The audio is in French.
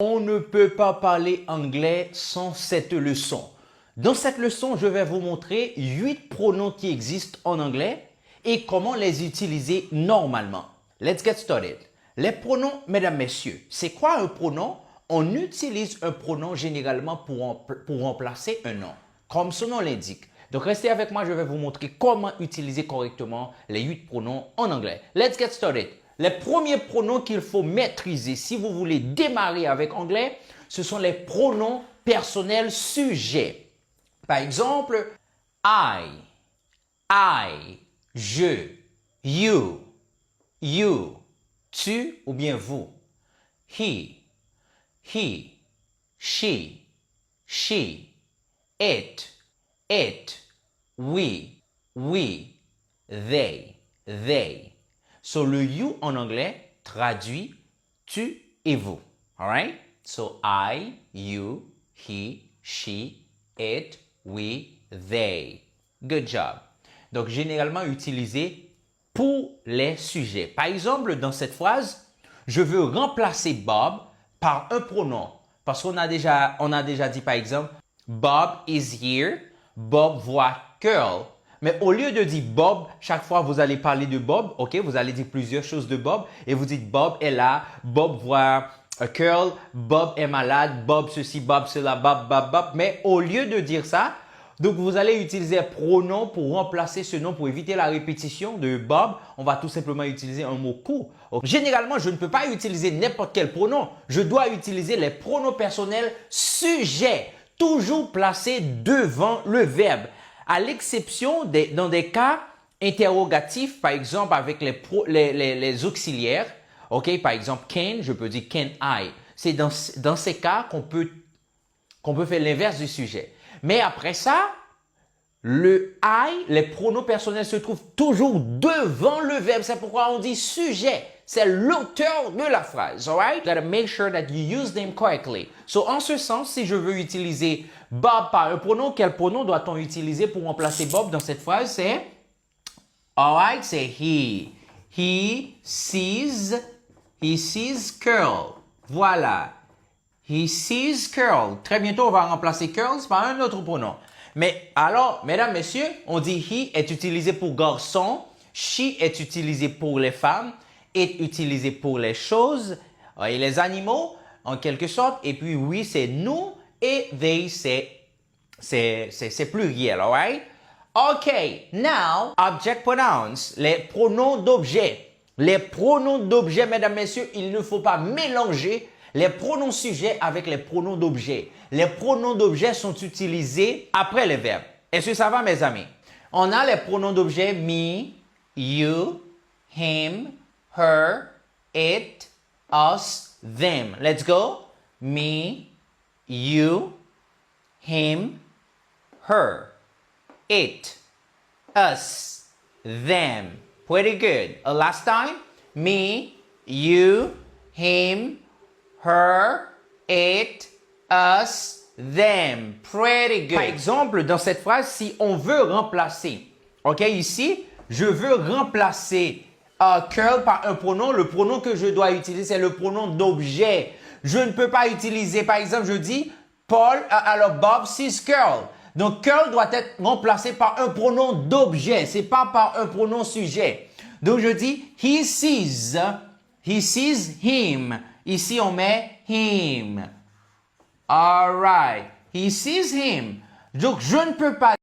On ne peut pas parler anglais sans cette leçon. Dans cette leçon, je vais vous montrer 8 pronoms qui existent en anglais et comment les utiliser normalement. Let's get started. Les pronoms, mesdames, messieurs, c'est quoi un pronom? On utilise un pronom généralement pour remplacer un nom, comme son nom l'indique. Donc, restez avec moi, je vais vous montrer comment utiliser correctement les 8 pronoms en anglais. Let's get started. Les premiers pronoms qu'il faut maîtriser si vous voulez démarrer avec anglais, ce sont les pronoms personnels sujets. Par exemple, I, je, you, tu ou bien vous. He, she, it, we, they. So, le you en anglais traduit tu et vous. All right? So, I, you, he, she, it, we, they. Good job. Donc, généralement utilisé pour les sujets. Par exemple, dans cette phrase, je veux remplacer Bob par un pronom. Parce qu'on a déjà dit, par exemple, Bob is here. Bob voit Curl. Mais au lieu de dire Bob, chaque fois vous allez parler de Bob, ok, vous allez dire plusieurs choses de Bob et vous dites Bob est là, Bob voit Curl, Bob est malade, Bob ceci, Bob cela, Bob. Mais au lieu de dire ça, donc vous allez utiliser un pronom pour remplacer ce nom, pour éviter la répétition de Bob. On va tout simplement utiliser un mot court. Généralement, je ne peux pas utiliser n'importe quel pronom. Je dois utiliser les pronoms personnels sujets, toujours placés devant le verbe. À l'exception dans des cas interrogatifs, par exemple avec les auxiliaires, ok, par exemple can, je peux dire can I. C'est dans ces cas qu'on peut faire l'inverse du sujet. Mais après ça, le I, les pronoms personnels se trouvent toujours devant le verbe. C'est pourquoi on dit sujet. C'est l'auteur de la phrase, alright? You gotta make sure that you use them correctly. So, en ce sens, si je veux utiliser Bob par un pronom, quel pronom doit-on utiliser pour remplacer Bob dans cette phrase? C'est, alright, c'est he. He sees curl. Voilà. He sees curl. Très bientôt, on va remplacer curls par un autre pronom. Mais alors, mesdames, messieurs, on dit he est utilisé pour garçon, she est utilisé pour les femmes, est utilisé pour les choses et les animaux, en quelque sorte. Et puis, oui, c'est nous et they, c'est pluriel, alright? OK, now, object pronouns, les pronoms d'objet. Les pronoms d'objet, mesdames, messieurs, il ne faut pas mélanger les pronoms sujets avec les pronoms d'objet. Les pronoms d'objet sont utilisés après les verbes. Est-ce que ça va, mes amis? On a les pronoms d'objet me, you, him, her, it, us, them. Let's go. Me, you, him, her, it, us, them. Pretty good. Last time. Me, you, him, her, it, us, them. Pretty good. Par exemple, dans cette phrase, si on veut remplacer, ok, ici, je veux remplacer curl par un pronom. Le pronom que je dois utiliser, c'est le pronom d'objet. Je ne peux pas utiliser, par exemple, je dis Paul, alors Bob sees curl. Donc, curl doit être remplacé par un pronom d'objet. C'est pas par un pronom sujet. Donc, je dis he sees him. Ici, on met him. All right. He sees him. Donc, je ne peux pas